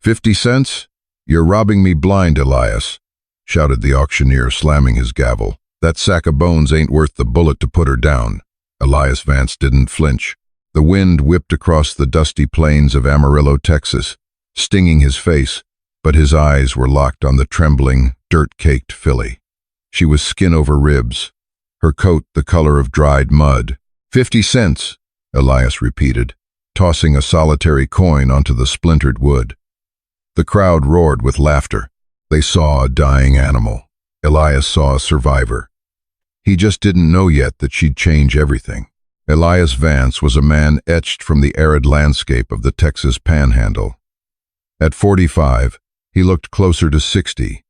50 cents? You're robbing me blind, Elias, shouted the auctioneer, slamming his gavel. That sack of bones ain't worth the bullet to put her down. Elias Vance didn't flinch. The wind whipped across the dusty plains of Amarillo, Texas, stinging his face, but his eyes were locked on the trembling, dirt-caked filly. She was skin over ribs, her coat the color of dried mud. 50 cents, Elias repeated, tossing a solitary coin onto the splintered wood. The crowd roared with laughter. They saw a dying animal. Elias saw a survivor. He just didn't know yet that she'd change everything. Elias Vance was a man etched from the arid landscape of the Texas Panhandle. At 45, he looked closer to 60,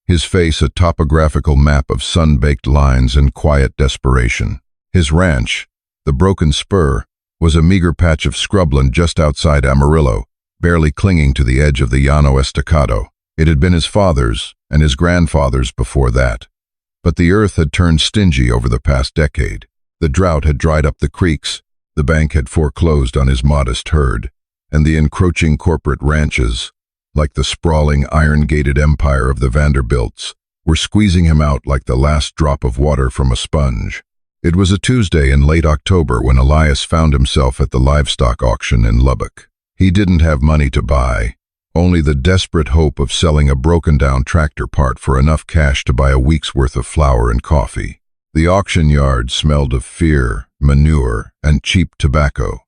his face a topographical map of sun-baked lines and quiet desperation. His ranch, the Broken Spur, was a meager patch of scrubland just outside Amarillo, barely clinging to the edge of the Llano Estacado. It had been his father's and his grandfather's before that. But the earth had turned stingy over the past decade. The drought had dried up the creeks, the bank had foreclosed on his modest herd, and the encroaching corporate ranches, like the sprawling iron-gated empire of the Vanderbilts, were squeezing him out like the last drop of water from a sponge. It was a Tuesday in late October when Elias found himself at the livestock auction in Lubbock. He didn't have money to buy, only the desperate hope of selling a broken-down tractor part for enough cash to buy a week's worth of flour and coffee. The auction yard smelled of fear, manure, and cheap tobacco.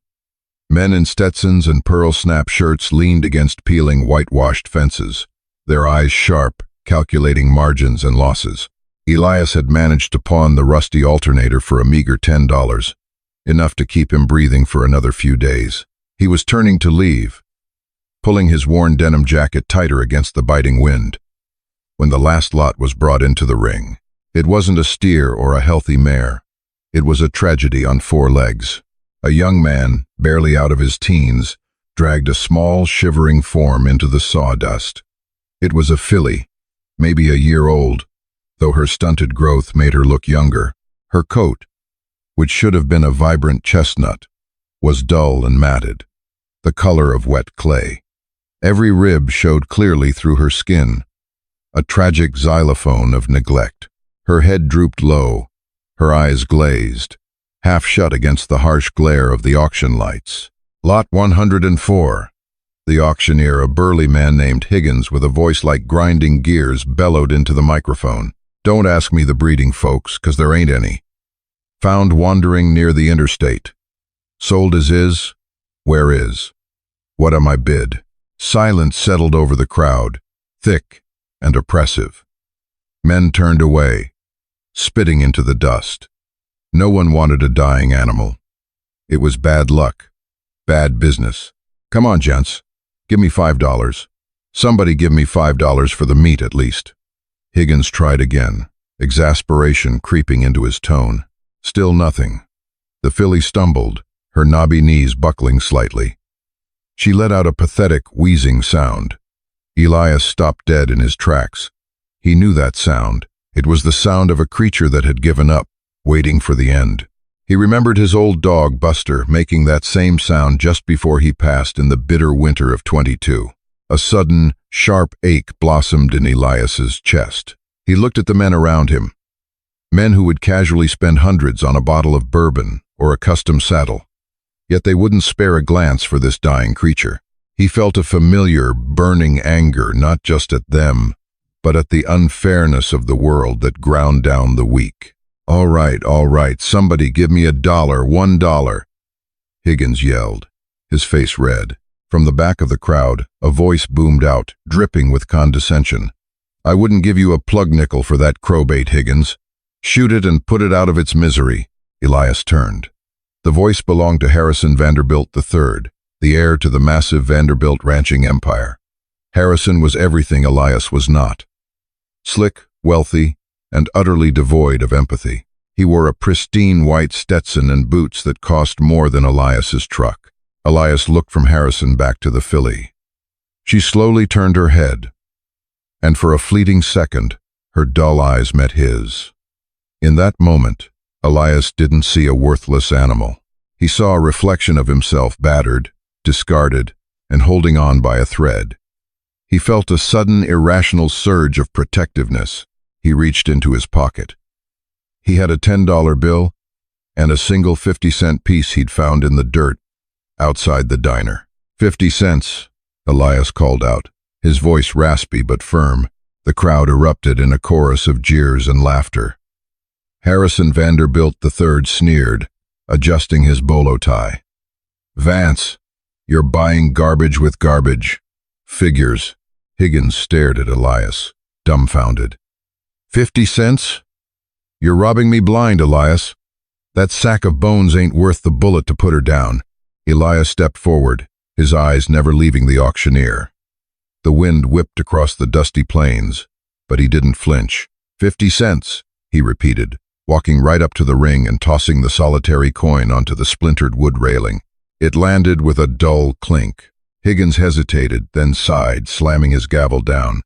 Men in Stetsons and pearl-snap shirts leaned against peeling whitewashed fences, their eyes sharp, calculating margins and losses. Elias had managed to pawn the rusty alternator for a meager $10, enough to keep him breathing for another few days. He was turning to leave, pulling his worn denim jacket tighter against the biting wind, when the last lot was brought into the ring. It wasn't a steer or a healthy mare. It was a tragedy on 4 legs. A young man, barely out of his teens, dragged a small, shivering form into the sawdust. It was a filly, maybe a year old, though her stunted growth made her look younger. Her coat, which should have been a vibrant chestnut, was dull and matted, the color of wet clay. Every rib showed clearly through her skin, a tragic xylophone of neglect. Her head drooped low, her eyes glazed, half shut against the harsh glare of the auction lights. Lot 104. The auctioneer, a burly man named Higgins with a voice like grinding gears, bellowed into the microphone. Don't ask me the breeding, folks, 'cause there ain't any. Found wandering near the interstate. Sold as is? Where is? What am I bid? Silence settled over the crowd, thick and oppressive. Men turned away, spitting into the dust. No one wanted a dying animal. It was bad luck, bad business. Come on, gents. Give me $5. Somebody give me $5 for the meat at least. Higgins tried again, exasperation creeping into his tone. Still nothing. The filly stumbled, her knobby knees buckling slightly. She let out a pathetic, wheezing sound. Elias stopped dead in his tracks. He knew that sound. It was the sound of a creature that had given up, waiting for the end. He remembered his old dog, Buster, making that same sound just before he passed in the bitter winter of 22. A sudden, sharp ache blossomed in Elias's chest. He looked at the men around him, men who would casually spend hundreds on a bottle of bourbon or a custom saddle. Yet they wouldn't spare a glance for this dying creature. He felt a familiar, burning anger not just at them, but at the unfairness of the world that ground down the weak. All right, somebody give me $1, $1. Higgins yelled, his face red. From the back of the crowd, a voice boomed out, dripping with condescension. I wouldn't give you a plug nickel for that crowbait, Higgins. Shoot it and put it out of its misery. Elias turned. The voice belonged to Harrison Vanderbilt III, the heir to the massive Vanderbilt ranching empire. Harrison was everything Elias was not. Slick, wealthy, and utterly devoid of empathy. He wore a pristine white Stetson and boots that cost more than Elias's truck. Elias looked from Harrison back to the filly. She slowly turned her head, and for a fleeting second, her dull eyes met his. In that moment, Elias didn't see a worthless animal. He saw a reflection of himself battered, discarded, and holding on by a thread. He felt a sudden, irrational surge of protectiveness. He reached into his pocket. He had a $10 bill and a single 50-cent piece he'd found in the dirt outside the diner. 50 cents, Elias called out, his voice raspy but firm. The crowd erupted in a chorus of jeers and laughter. Harrison Vanderbilt III sneered, adjusting his bolo tie. "Vance, you're buying garbage with garbage. Figures." Higgins stared at Elias, dumbfounded. 50 cents? You're robbing me blind, Elias. That sack of bones ain't worth the bullet to put her down. Elias stepped forward, his eyes never leaving the auctioneer. The wind whipped across the dusty plains, but he didn't flinch. 50 cents, he repeated, walking right up to the ring and tossing the solitary coin onto the splintered wood railing. It landed with a dull clink. Higgins hesitated, then sighed, slamming his gavel down.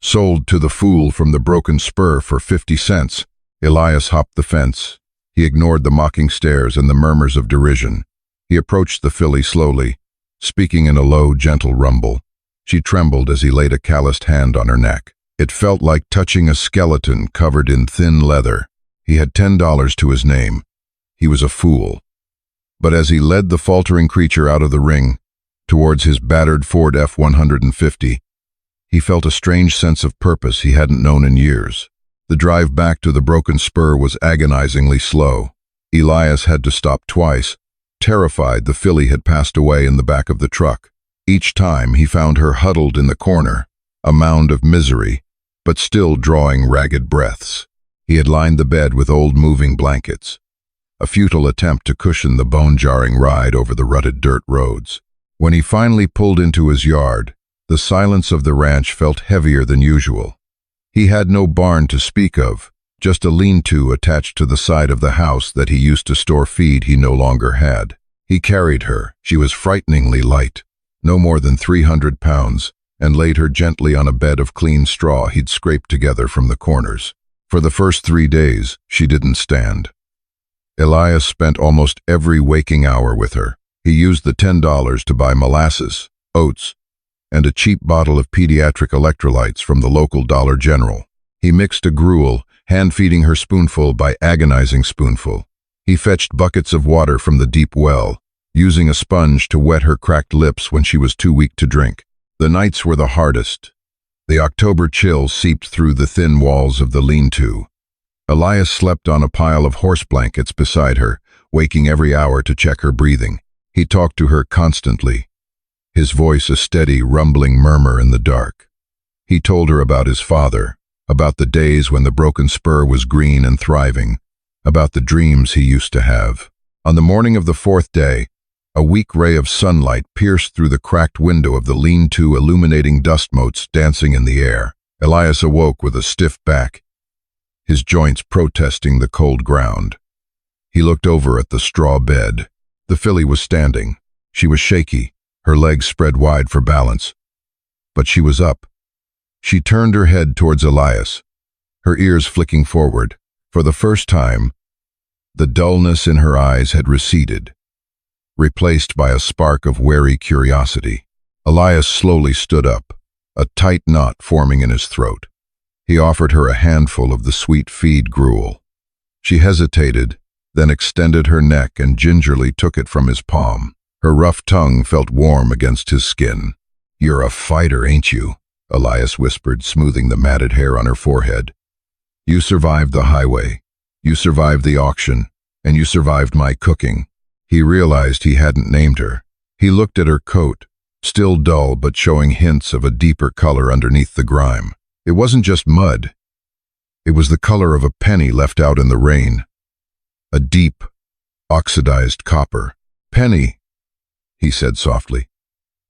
Sold to the fool from the broken spur for 50 cents. Elias hopped the fence. He ignored the mocking stares and the murmurs of derision. He approached the filly slowly, speaking in a low, gentle rumble. She trembled as he laid a calloused hand on her neck. It felt like touching a skeleton covered in thin leather. He had $10 to his name. He was a fool. But as he led the faltering creature out of the ring, towards his battered Ford F-150, he felt a strange sense of purpose he hadn't known in years. The drive back to the broken spur was agonizingly slow. Elias had to stop twice, terrified the filly had passed away in the back of the truck. Each time he found her huddled in the corner, a mound of misery, but still drawing ragged breaths. He had lined the bed with old moving blankets, a futile attempt to cushion the bone-jarring ride over the rutted dirt roads. When he finally pulled into his yard, the silence of the ranch felt heavier than usual. He had no barn to speak of, just a lean-to attached to the side of the house that he used to store feed he no longer had. He carried her. She was frighteningly light, no more than 300 pounds, and laid her gently on a bed of clean straw he'd scraped together from the corners. For the first 3 days, she didn't stand. Elias spent almost every waking hour with her. He used the $10 to buy molasses, oats, and a cheap bottle of pediatric electrolytes from the local Dollar General. He mixed a gruel, hand-feeding her spoonful by agonizing spoonful. He fetched buckets of water from the deep well, using a sponge to wet her cracked lips when she was too weak to drink. The nights were the hardest. The October chill seeped through the thin walls of the lean-to. Elias slept on a pile of horse blankets beside her, waking every hour to check her breathing. He talked to her constantly, his voice a steady, rumbling murmur in the dark. He told her about his father, about the days when the broken spur was green and thriving, about the dreams he used to have. On the morning of the 4th day, a weak ray of sunlight pierced through the cracked window of the lean-to, illuminating dust motes dancing in the air. Elias awoke with a stiff back, his joints protesting the cold ground. He looked over at the straw bed. The filly was standing. She was shaky, her legs spread wide for balance. But she was up. She turned her head towards Elias, her ears flicking forward. For the first time, the dullness in her eyes had receded, replaced by a spark of wary curiosity. Elias slowly stood up, a tight knot forming in his throat. He offered her a handful of the sweet feed gruel. She hesitated, then extended her neck and gingerly took it from his palm. Her rough tongue felt warm against his skin. "You're a fighter, ain't you?" Elias whispered, smoothing the matted hair on her forehead. "You survived the highway, you survived the auction, and you survived my cooking." He realized he hadn't named her. He looked at her coat, still dull but showing hints of a deeper color underneath the grime. It wasn't just mud. It was the color of a penny left out in the rain. A deep, oxidized copper. "Penny," he said softly.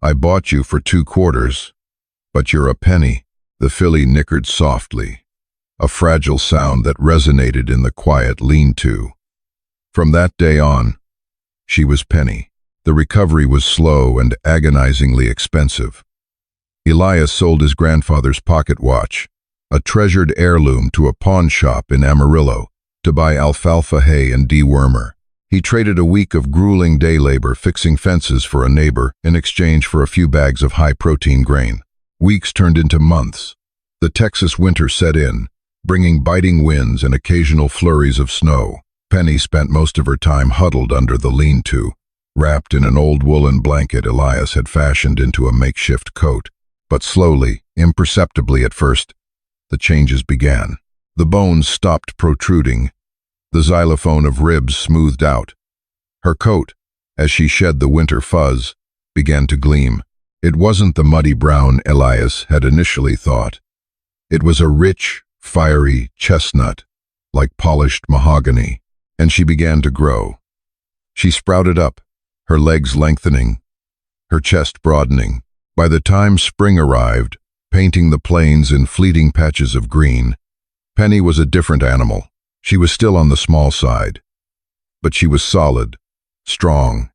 "I bought you for 2 quarters, but you're a penny." The filly nickered softly, a fragile sound that resonated in the quiet lean-to. From that day on, she was Penny. The recovery was slow and agonizingly expensive. Elias sold his grandfather's pocket watch, a treasured heirloom, to a pawn shop in Amarillo to buy alfalfa hay and dewormer. He traded a week of grueling day labor fixing fences for a neighbor in exchange for a few bags of high-protein grain. Weeks turned into months. The Texas winter set in, bringing biting winds and occasional flurries of snow. Penny spent most of her time huddled under the lean-to, wrapped in an old woolen blanket Elias had fashioned into a makeshift coat. But slowly, imperceptibly at first, the changes began. The bones stopped protruding. The xylophone of ribs smoothed out. Her coat, as she shed the winter fuzz, began to gleam. It wasn't the muddy brown Elias had initially thought. It was a rich, fiery chestnut, like polished mahogany, and she began to grow. She sprouted up, her legs lengthening, her chest broadening. By the time spring arrived, painting the plains in fleeting patches of green, Penny was a different animal. She was still on the small side, but she was solid, strong,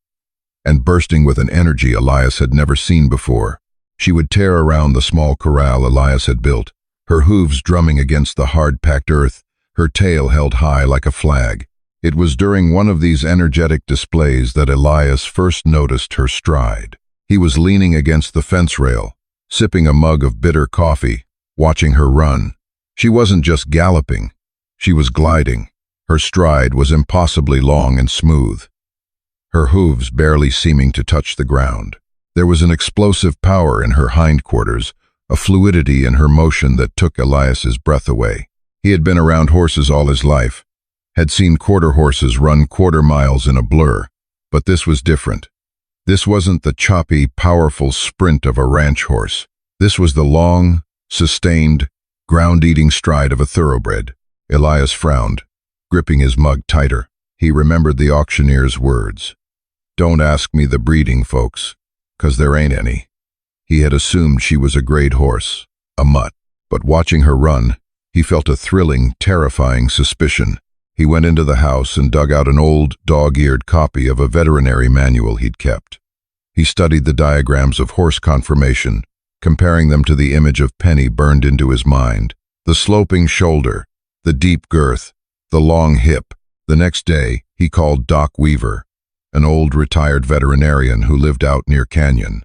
and bursting with an energy Elias had never seen before. She would tear around the small corral Elias had built, her hooves drumming against the hard-packed earth, her tail held high like a flag. It was during one of these energetic displays that Elias first noticed her stride. He was leaning against the fence rail, sipping a mug of bitter coffee, watching her run. She wasn't just galloping, she was gliding. Her stride was impossibly long and smooth, her hooves barely seeming to touch the ground. There was an explosive power in her hindquarters, a fluidity in her motion that took Elias's breath away. He had been around horses all his life, had seen quarter horses run quarter miles in a blur, but this was different. This wasn't the choppy, powerful sprint of a ranch horse. This was the long, sustained, ground-eating stride of a thoroughbred. Elias frowned, gripping his mug tighter. He remembered the auctioneer's words. "Don't ask me the breeding, folks, 'cause there ain't any." He had assumed she was a grade horse, a mutt, but watching her run, he felt a thrilling, terrifying suspicion. He went into the house and dug out an old, dog-eared copy of a veterinary manual he'd kept. He studied the diagrams of horse conformation, comparing them to the image of Penny burned into his mind. The sloping shoulder, the deep girth, the long hip. The next day, he called Doc Weaver, an old retired veterinarian who lived out near Canyon.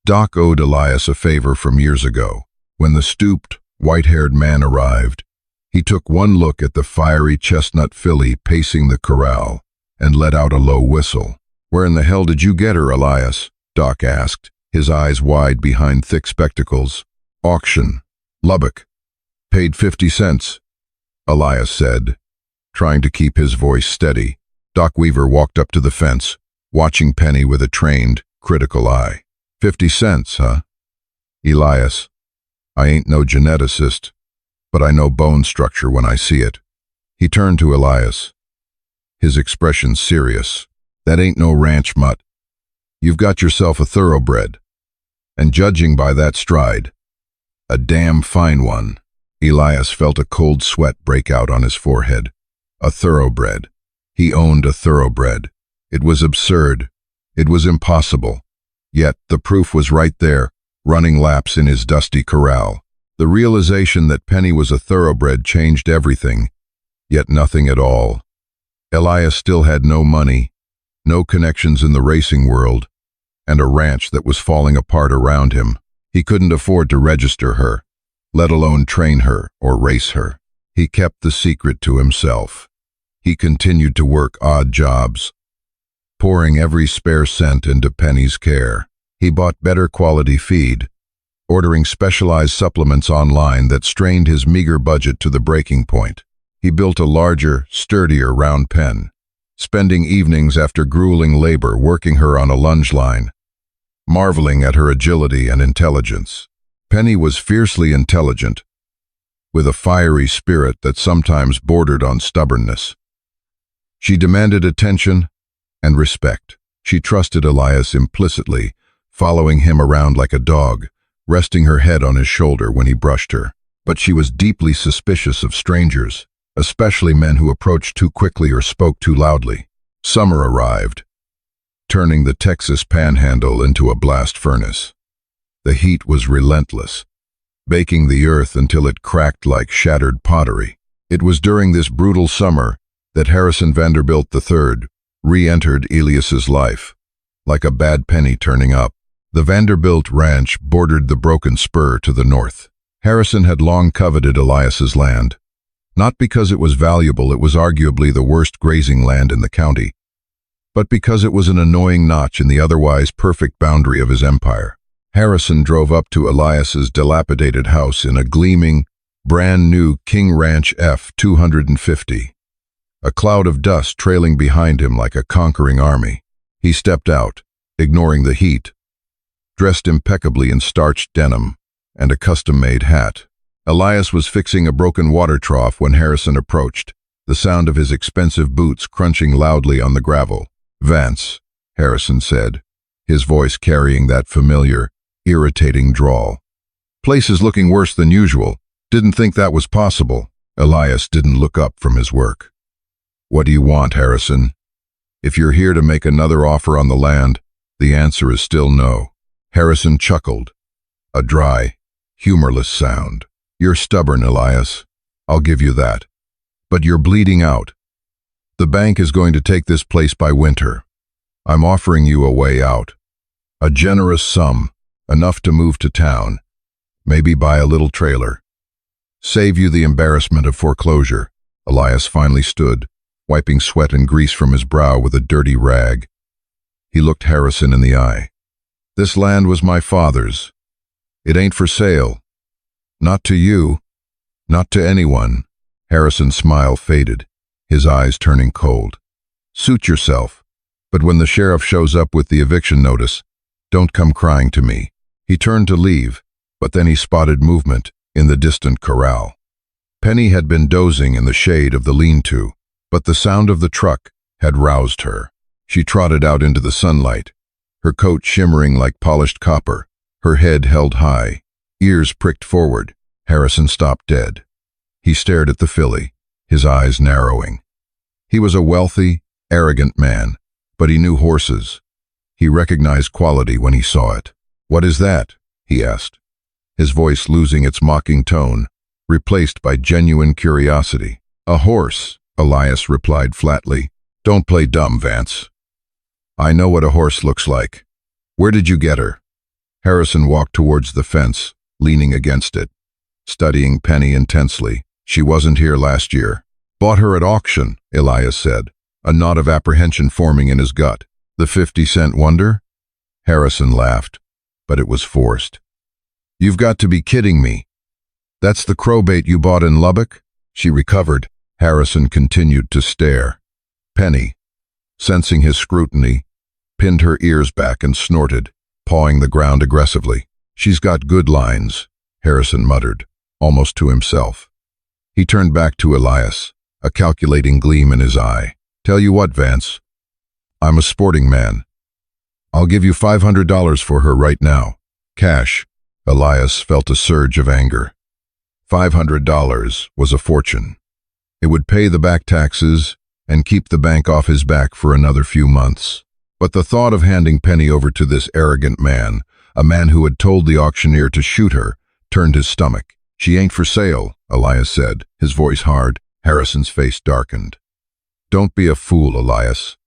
Doc owed Elias a favor from years ago. When the stooped, white-haired man arrived, he took one look at the fiery chestnut filly pacing the corral and let out a low whistle. "Where in the hell did you get her, Elias?" Doc asked, his eyes wide behind thick spectacles. "Auction. Lubbock. Paid 50 cents, Elias said, trying to keep his voice steady. Doc Weaver walked up to the fence, watching Penny with a trained, critical eye. 50 cents, huh? Elias, I ain't no geneticist, but I know bone structure when I see it." He turned to Elias, his expression serious. "That ain't no ranch mutt. You've got yourself a thoroughbred, and judging by that stride, a damn fine one." Elias felt a cold sweat break out on his forehead. A thoroughbred. He owned a thoroughbred. It was absurd. It was impossible. Yet the proof was right there, running laps in his dusty corral. The realization that Penny was a thoroughbred changed everything, yet nothing at all. Elias still had no money, no connections in the racing world, and a ranch that was falling apart around him. He couldn't afford to register her, let alone train her or race her. He kept the secret to himself. He continued to work odd jobs, pouring every spare cent into Penny's care. He bought better quality feed, ordering specialized supplements online that strained his meager budget to the breaking point. He built a larger, sturdier round pen, spending evenings after grueling labor working her on a lunge line, marveling at her agility and intelligence. Penny was fiercely intelligent, with a fiery spirit that sometimes bordered on stubbornness. She demanded attention and respect. She trusted Elias implicitly, following him around like a dog, resting her head on his shoulder when he brushed her. But she was deeply suspicious of strangers, especially men who approached too quickly or spoke too loudly. Summer arrived, turning the Texas panhandle into a blast furnace. The heat was relentless, baking the earth until it cracked like shattered pottery. It was during this brutal summer that Harrison Vanderbilt III re-entered Elias's life, like a bad penny turning up. The Vanderbilt ranch bordered the broken spur to the north. Harrison had long coveted Elias's land. Not because it was valuable, it was arguably the worst grazing land in the county, but because it was an annoying notch in the otherwise perfect boundary of his empire. Harrison drove up to Elias's dilapidated house in a gleaming, brand-new King Ranch F-250. A cloud of dust trailing behind him like a conquering army. He stepped out, ignoring the heat, dressed impeccably in starched denim and a custom-made hat. Elias was fixing a broken water trough when Harrison approached, the sound of his expensive boots crunching loudly on the gravel. "Vance," Harrison said, his voice carrying that familiar, irritating drawl. "Place is looking worse than usual. Didn't think that was possible." Elias didn't look up from his work. "What do you want, Harrison? If you're here to make another offer on the land, the answer is still no." Harrison chuckled, a dry, humorless sound. "You're stubborn, Elias. I'll give you that. But you're bleeding out. The bank is going to take this place by winter. I'm offering you a way out. A generous sum, enough to move to town, maybe buy a little trailer. Save you the embarrassment of foreclosure." Elias finally stood, wiping sweat and grease from his brow with a dirty rag. He looked Harrison in the eye. "This land was my father's. It ain't for sale. Not to you. Not to anyone." Harrison's smile faded, his eyes turning cold. "Suit yourself. But when the sheriff shows up with the eviction notice, don't come crying to me." He turned to leave, but then he spotted movement in the distant corral. Penny had been dozing in the shade of the lean-to, but the sound of the truck had roused her. She trotted out into the sunlight, her coat shimmering like polished copper, her head held high, ears pricked forward. Harrison stopped dead. He stared at the filly, his eyes narrowing. He was a wealthy, arrogant man, but he knew horses. He recognized quality when he saw it. "What is that?" he asked, his voice losing its mocking tone, replaced by genuine curiosity. "A horse," Elias replied flatly. "Don't play dumb, Vance. I know what a horse looks like. Where did you get her?" Harrison walked towards the fence, leaning against it, studying Penny intensely. "She wasn't here last year." "Bought her at auction," Elias said, a knot of apprehension forming in his gut. "The 50-cent wonder?" Harrison laughed, but it was forced. "You've got to be kidding me. That's the crowbait you bought in Lubbock?" She recovered. Harrison continued to stare. Penny, sensing his scrutiny, pinned her ears back and snorted, pawing the ground aggressively. "She's got good lines," Harrison muttered, almost to himself. He turned back to Elias, a calculating gleam in his eye. "Tell you what, Vance, I'm a sporting man. I'll give you $500 for her right now. Cash." Elias felt a surge of anger. $500 was a fortune. It would pay the back taxes and keep the bank off his back for another few months. But the thought of handing Penny over to this arrogant man, a man who had told the auctioneer to shoot her, turned his stomach. "She ain't for sale," Elias said, his voice hard. Harrison's face darkened. "Don't be a fool, Elias.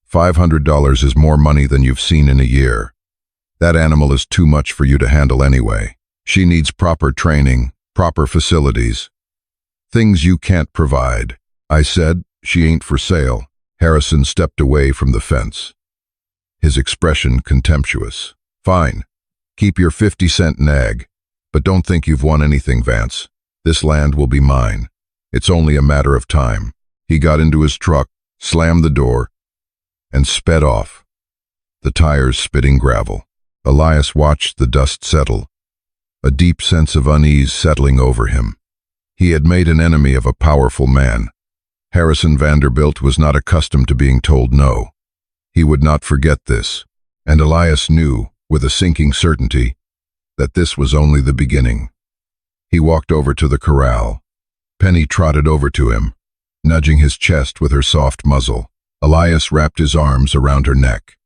$500 is more money than you've seen in a year. That animal is too much for you to handle anyway. She needs proper training, proper facilities. Things you can't provide." "I said, she ain't for sale." Harrison stepped away from the fence, his expression contemptuous. "Fine. Keep your 50-cent nag, but don't think you've won anything, Vance. This land will be mine. It's only a matter of time." He got into his truck, slammed the door, and sped off, the tires spitting gravel. Elias watched the dust settle, a deep sense of unease settling over him. He had made an enemy of a powerful man. Harrison Vanderbilt was not accustomed to being told no. He would not forget this, and Elias knew, with a sinking certainty, that this was only the beginning. He walked over to the corral. Penny trotted over to him, nudging his chest with her soft muzzle. Elias wrapped his arms around her neck,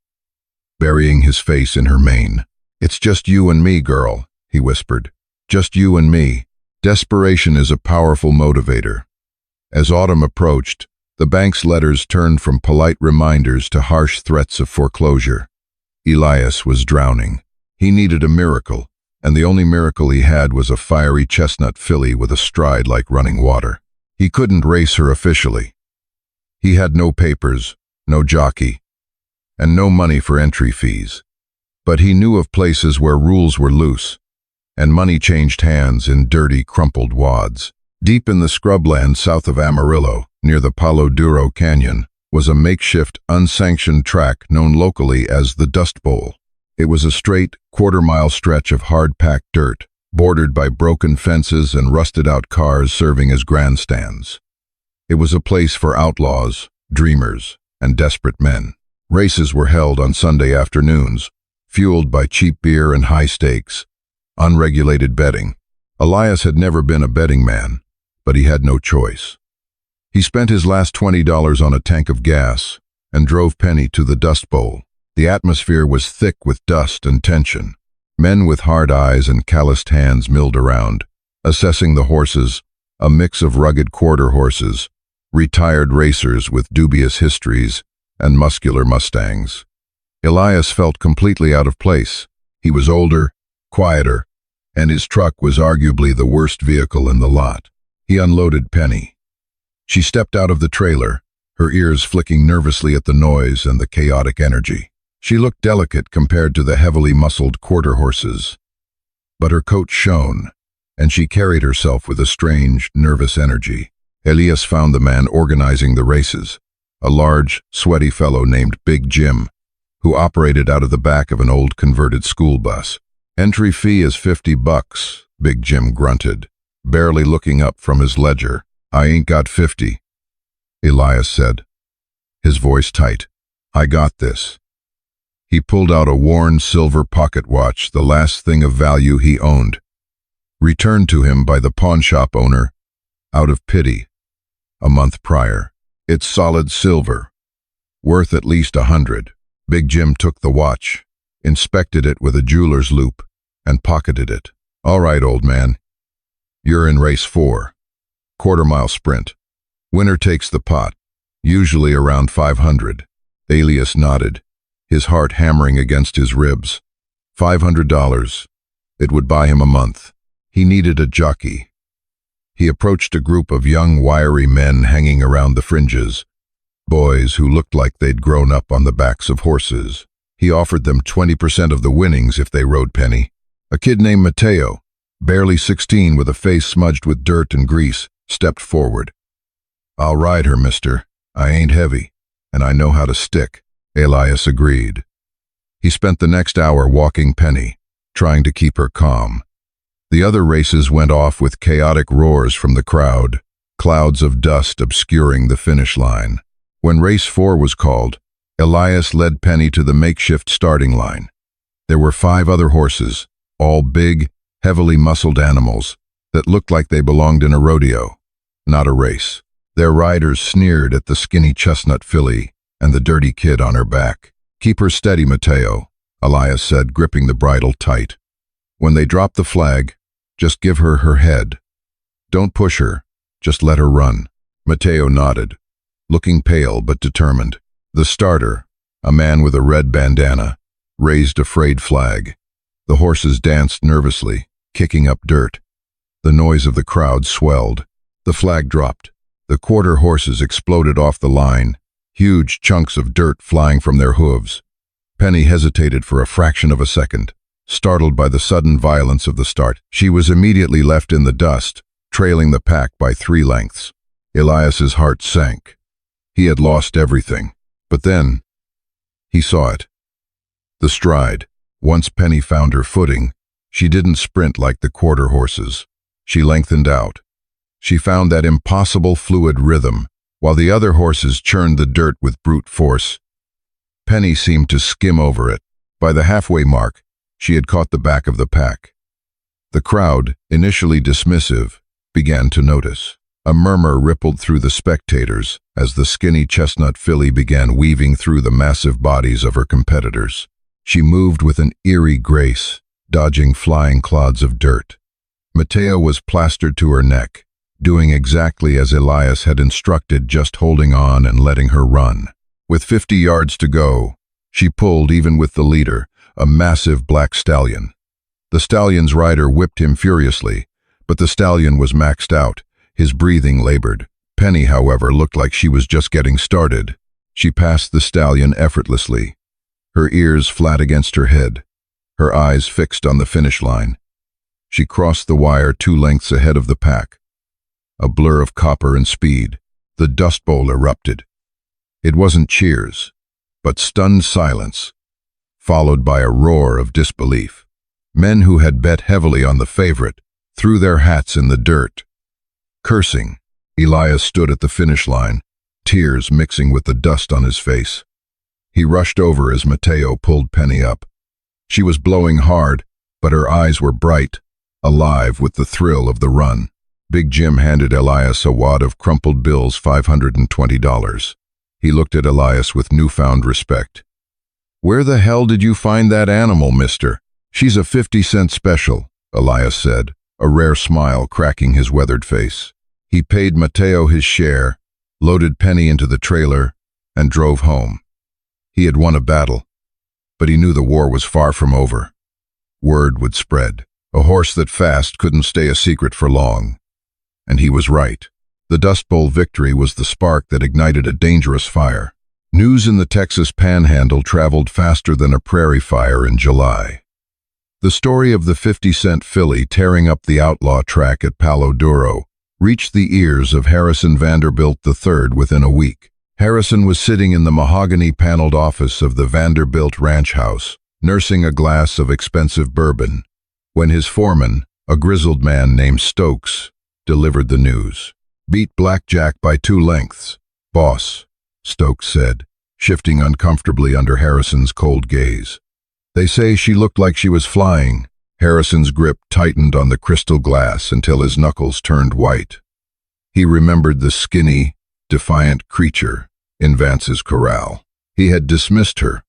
burying his face in her mane. "It's just you and me, girl," he whispered. "Just you and me." Desperation is a powerful motivator. As autumn approached, the bank's letters turned from polite reminders to harsh threats of foreclosure. Elias was drowning. He needed a miracle, and the only miracle he had was a fiery chestnut filly with a stride like running water. He couldn't race her officially. He had no papers, no jockey, and no money for entry fees. But he knew of places where rules were loose, and money changed hands in dirty, crumpled wads. Deep in the scrubland south of Amarillo, near the Palo Duro Canyon, was a makeshift, unsanctioned track known locally as the Dust Bowl. It was a straight, quarter-mile stretch of hard-packed dirt, bordered by broken fences and rusted-out cars serving as grandstands. It was a place for outlaws, dreamers, and desperate men. Races were held on Sunday afternoons, fueled by cheap beer and high stakes. Unregulated betting. Elias had never been a betting man, but he had no choice. He spent his last $20 on a tank of gas and drove Penny to the Dust Bowl. The atmosphere was thick with dust and tension. Men with hard eyes and calloused hands milled around, assessing the horses, a mix of rugged quarter horses, retired racers with dubious histories, and muscular mustangs. Elias felt completely out of place. He was older, quieter, and his truck was arguably the worst vehicle in the lot. He unloaded Penny. She stepped out of the trailer, her ears flicking nervously at the noise and the chaotic energy. She looked delicate compared to the heavily muscled quarter horses, but her coat shone, and she carried herself with a strange, nervous energy. Elias found the man organizing the races, a large, sweaty fellow named Big Jim, who operated out of the back of an old converted school bus. "Entry fee is $50, Big Jim grunted, barely looking up from his ledger. "I ain't got 50, Elias said, his voice tight. "I got this." He pulled out a worn silver pocket watch, the last thing of value he owned, returned to him by the pawnshop owner, out of pity, a month prior. "It's solid silver, worth at least 100. Big Jim took the watch, inspected it with a jeweler's loupe, and pocketed it. "All right, old man. You're in race 4. Quarter-mile sprint. Winner takes the pot, usually around 500. Elias nodded, his heart hammering against his ribs. $500. It would buy him a month. He needed a jockey. He approached a group of young, wiry men hanging around the fringes, boys who looked like they'd grown up on the backs of horses. He offered them 20% of the winnings if they rode Penny. A kid named Mateo, barely 16 with a face smudged with dirt and grease, stepped forward. "I'll ride her, mister. I ain't heavy, and I know how to stick," Elias agreed. He spent the next hour walking Penny, trying to keep her calm. The other races went off with chaotic roars from the crowd, clouds of dust obscuring the finish line. When race 4 was called, Elias led Penny to the makeshift starting line. There were 5 other horses, all big, heavily muscled animals that looked like they belonged in a rodeo, not a race. Their riders sneered at the skinny chestnut filly and the dirty kid on her back. "Keep her steady, Mateo," Elias said, gripping the bridle tight. "When they drop the flag, just give her her head. Don't push her, just let her run." Mateo nodded, looking pale but determined. The starter, a man with a red bandana, raised a frayed flag. The horses danced nervously, kicking up dirt. The noise of the crowd swelled. The flag dropped. The quarter horses exploded off the line, huge chunks of dirt flying from their hooves. Penny hesitated for a fraction of a second, startled by the sudden violence of the start. She was immediately left in the dust, trailing the pack by 3 lengths. Elias's heart sank. He had lost everything. But then, he saw it. The stride. Once Penny found her footing, she didn't sprint like the quarter horses. She lengthened out. She found that impossible fluid rhythm, while the other horses churned the dirt with brute force. Penny seemed to skim over it. By the halfway mark, she had caught the back of the pack. The crowd, initially dismissive, began to notice. A murmur rippled through the spectators as the skinny chestnut filly began weaving through the massive bodies of her competitors. She moved with an eerie grace, dodging flying clods of dirt. Mateo was plastered to her neck, doing exactly as Elias had instructed, just holding on and letting her run. With 50 yards to go, she pulled even with the leader, a massive black stallion. The stallion's rider whipped him furiously, but the stallion was maxed out, his breathing labored. Penny, however, looked like she was just getting started. She passed the stallion effortlessly, her ears flat against her head, her eyes fixed on the finish line. She crossed the wire 2 lengths ahead of the pack. A blur of copper and speed, the Dust Bowl erupted. It wasn't cheers, but stunned silence, followed by a roar of disbelief. Men who had bet heavily on the favorite threw their hats in the dirt. Cursing, Elias stood at the finish line, tears mixing with the dust on his face. He rushed over as Mateo pulled Penny up. She was blowing hard, but her eyes were bright, alive with the thrill of the run. Big Jim handed Elias a wad of crumpled bills, $520. He looked at Elias with newfound respect. "Where the hell did you find that animal, mister?" "She's a 50-cent special," Elias said, a rare smile cracking his weathered face. He paid Mateo his share, loaded Penny into the trailer, and drove home. He had won a battle, but he knew the war was far from over. Word would spread. A horse that fast couldn't stay a secret for long. And he was right. The Dust Bowl victory was the spark that ignited a dangerous fire. News in the Texas Panhandle traveled faster than a prairie fire in July. The story of the 50-cent filly tearing up the outlaw track at Palo Duro reached the ears of Harrison Vanderbilt III within a week. Harrison was sitting in the mahogany-paneled office of the Vanderbilt ranch house, nursing a glass of expensive bourbon, when his foreman, a grizzled man named Stokes, delivered the news. "Beat Blackjack by 2 lengths, boss," Stokes said, shifting uncomfortably under Harrison's cold gaze. "They say she looked like she was flying." Harrison's grip tightened on the crystal glass until his knuckles turned white. He remembered the skinny, defiant creature in Vance's corral. He had dismissed her,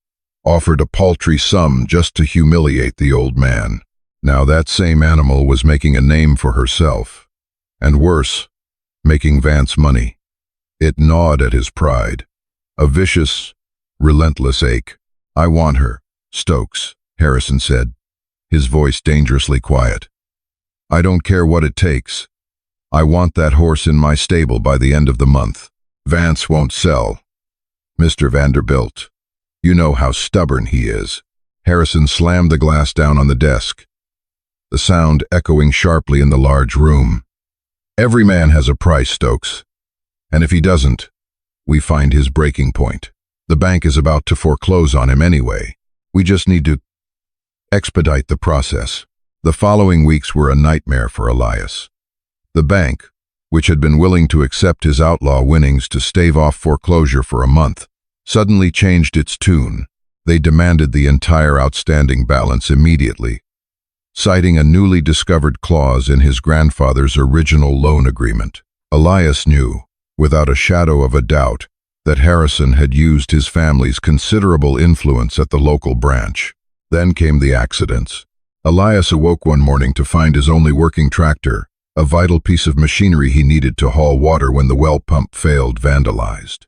offered a paltry sum just to humiliate the old man. Now that same animal was making a name for herself, and worse, making Vance money. It gnawed at his pride, a vicious, relentless ache. "I want her, Stokes," Harrison said, his voice dangerously quiet. "I don't care what it takes. I want that horse in my stable by the end of the month. Vance won't sell. Mr. Vanderbilt, you know how stubborn he is." Harrison slammed the glass down on the desk, the sound echoing sharply in the large room. "Every man has a price, Stokes. And if he doesn't, we find his breaking point. The bank is about to foreclose on him anyway. We just need to expedite the process." The following weeks were a nightmare for Elias. The bank, which had been willing to accept his outlaw winnings to stave off foreclosure for a month, suddenly changed its tune. They demanded the entire outstanding balance immediately, citing a newly discovered clause in his grandfather's original loan agreement. Elias knew, without a shadow of a doubt, that Harrison had used his family's considerable influence at the local branch. Then came the accidents. Elias awoke one morning to find his only working tractor, a vital piece of machinery he needed to haul water when the well pump failed, vandalized.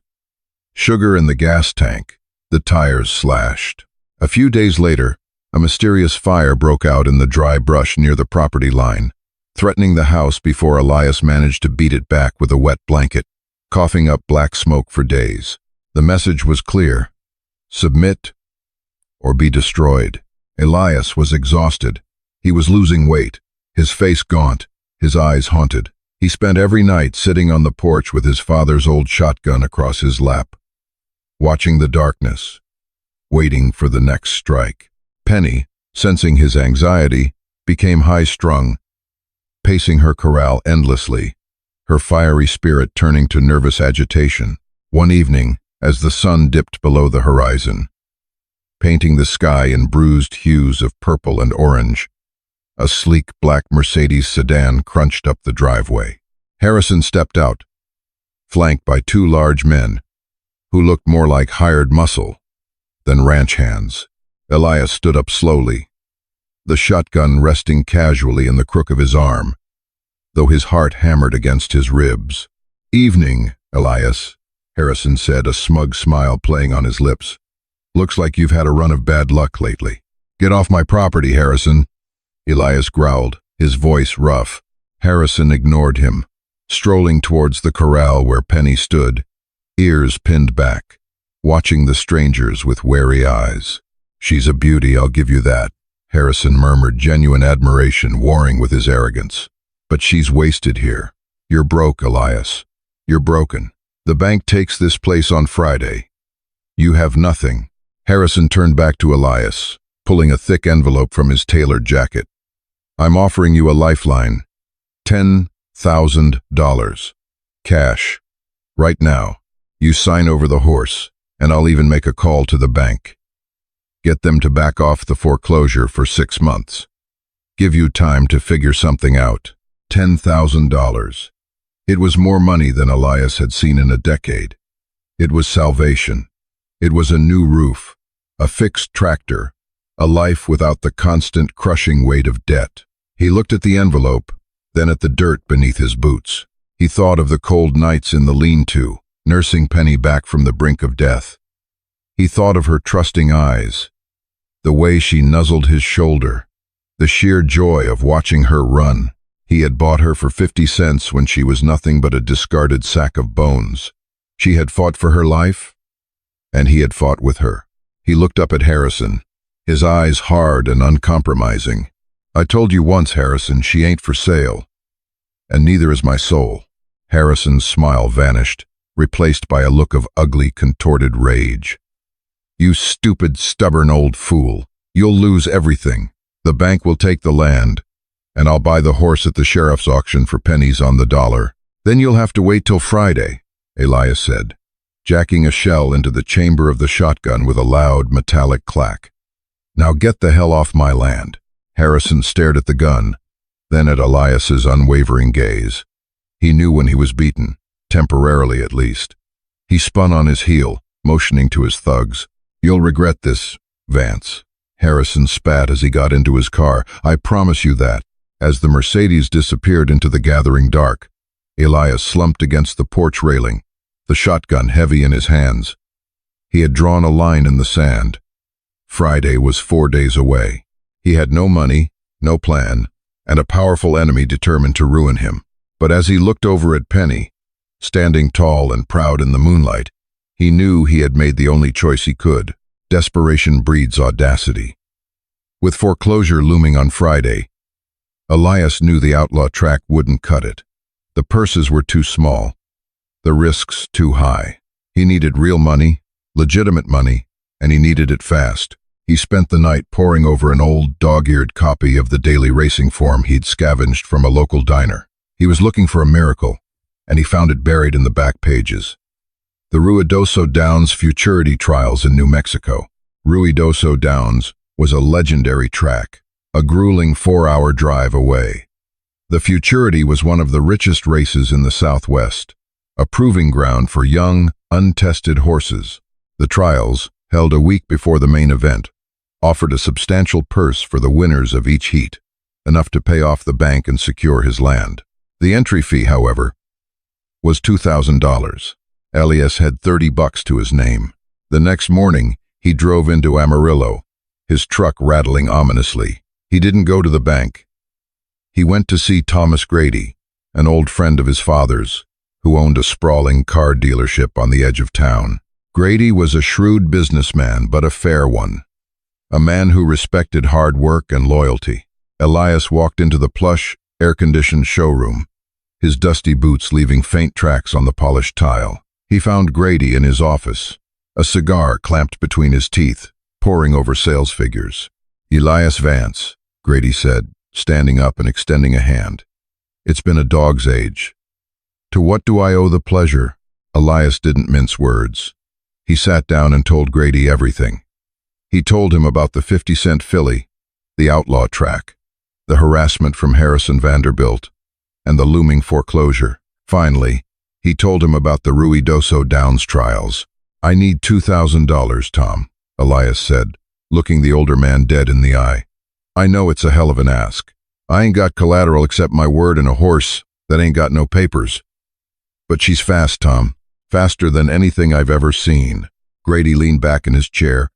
Sugar in the gas tank, the tires slashed. A few days later, a mysterious fire broke out in the dry brush near the property line, threatening the house before Elias managed to beat it back with a wet blanket, coughing up black smoke for days. The message was clear: submit or be destroyed. Elias was exhausted. He was losing weight, his face gaunt, his eyes haunted. He spent every night sitting on the porch with his father's old shotgun across his lap, watching the darkness, waiting for the next strike. Penny, sensing his anxiety, became high-strung, pacing her corral endlessly, her fiery spirit turning to nervous agitation. One evening, as the sun dipped below the horizon, painting the sky in bruised hues of purple and orange, a sleek black Mercedes sedan crunched up the driveway. Harrison stepped out, flanked by 2 large men, who looked more like hired muscle than ranch hands. Elias stood up slowly, the shotgun resting casually in the crook of his arm, though his heart hammered against his ribs. "Evening, Elias," Harrison said, a smug smile playing on his lips. "Looks like you've had a run of bad luck lately." Get off my property, Harrison, Elias growled, his voice rough. Harrison ignored him, strolling towards the corral where Penny stood, ears pinned back, watching the strangers with wary eyes. She's a beauty, I'll give you that, Harrison murmured, genuine admiration warring with his arrogance. But she's wasted here. You're broke, Elias. You're broken. The bank takes this place on Friday. You have nothing. Harrison turned back to Elias, pulling a thick envelope from his tailored jacket. I'm offering you a lifeline. $10,000. Cash. Right now. You sign over the horse, and I'll even make a call to the bank. Get them to back off the foreclosure for 6 months. Give you time to figure something out. $10,000. It was more money than Elias had seen in a decade. It was salvation. It was a new roof, a fixed tractor, a life without the constant crushing weight of debt. He looked at the envelope, then at the dirt beneath his boots. He thought of the cold nights in the lean-to, nursing Penny back from the brink of death. He thought of her trusting eyes, the way she nuzzled his shoulder, the sheer joy of watching her run. He had bought her for 50 cents when she was nothing but a discarded sack of bones. She had fought for her life, and he had fought with her. He looked up at Harrison, his eyes hard and uncompromising. I told you once, Harrison, she ain't for sale. And neither is my soul. Harrison's smile vanished, replaced by a look of ugly, contorted rage. You stupid, stubborn old fool. You'll lose everything. The bank will take the land, and I'll buy the horse at the sheriff's auction for pennies on the dollar. Then you'll have to wait till Friday, Elias said, jacking a shell into the chamber of the shotgun with a loud, metallic clack. Now get the hell off my land. Harrison stared at the gun, then at Elias's unwavering gaze. He knew when he was beaten, temporarily at least. He spun on his heel, motioning to his thugs. You'll regret this, Vance. Harrison spat as he got into his car. I promise you that. As the Mercedes disappeared into the gathering dark, Elias slumped against the porch railing, the shotgun heavy in his hands. He had drawn a line in the sand. Friday was 4 days away. He had no money, no plan, and a powerful enemy determined to ruin him. But as he looked over at Penny, standing tall and proud in the moonlight, he knew he had made the only choice he could. Desperation breeds audacity. With foreclosure looming on Friday, Elias knew the outlaw track wouldn't cut it. The purses were too small, the risks too high. He needed real money, legitimate money, and he needed it fast. He spent the night poring over an old, dog-eared copy of the daily racing form he'd scavenged from a local diner. He was looking for a miracle, and he found it buried in the back pages. The Ruidoso Downs Futurity Trials in New Mexico. Ruidoso Downs was a legendary track, a grueling 4-hour drive away. The Futurity was one of the richest races in the Southwest, a proving ground for young, untested horses. The trials, held a week before the main event, offered a substantial purse for the winners of each heat, enough to pay off the bank and secure his land. The entry fee, however, was $2,000. Elias had $30 to his name. The next morning, he drove into Amarillo, his truck rattling ominously. He didn't go to the bank. He went to see Thomas Grady, an old friend of his father's, who owned a sprawling car dealership on the edge of town. Grady was a shrewd businessman, but a fair one. A man who respected hard work and loyalty. Elias walked into the plush, air-conditioned showroom, his dusty boots leaving faint tracks on the polished tile. He found Grady in his office, a cigar clamped between his teeth, poring over sales figures. Elias Vance, Grady said, standing up and extending a hand. It's been a dog's age. To what do I owe the pleasure? Elias didn't mince words. He sat down and told Grady everything. He told him about the 50-cent filly, the outlaw track, the harassment from Harrison Vanderbilt, and the looming foreclosure. Finally, he told him about the Ruidoso Downs trials. I need $2,000, Tom, Elias said, looking the older man dead in the eye. I know it's a hell of an ask. I ain't got collateral except my word and a horse that ain't got no papers. But she's fast, Tom. Faster than anything I've ever seen. Grady leaned back in his chair,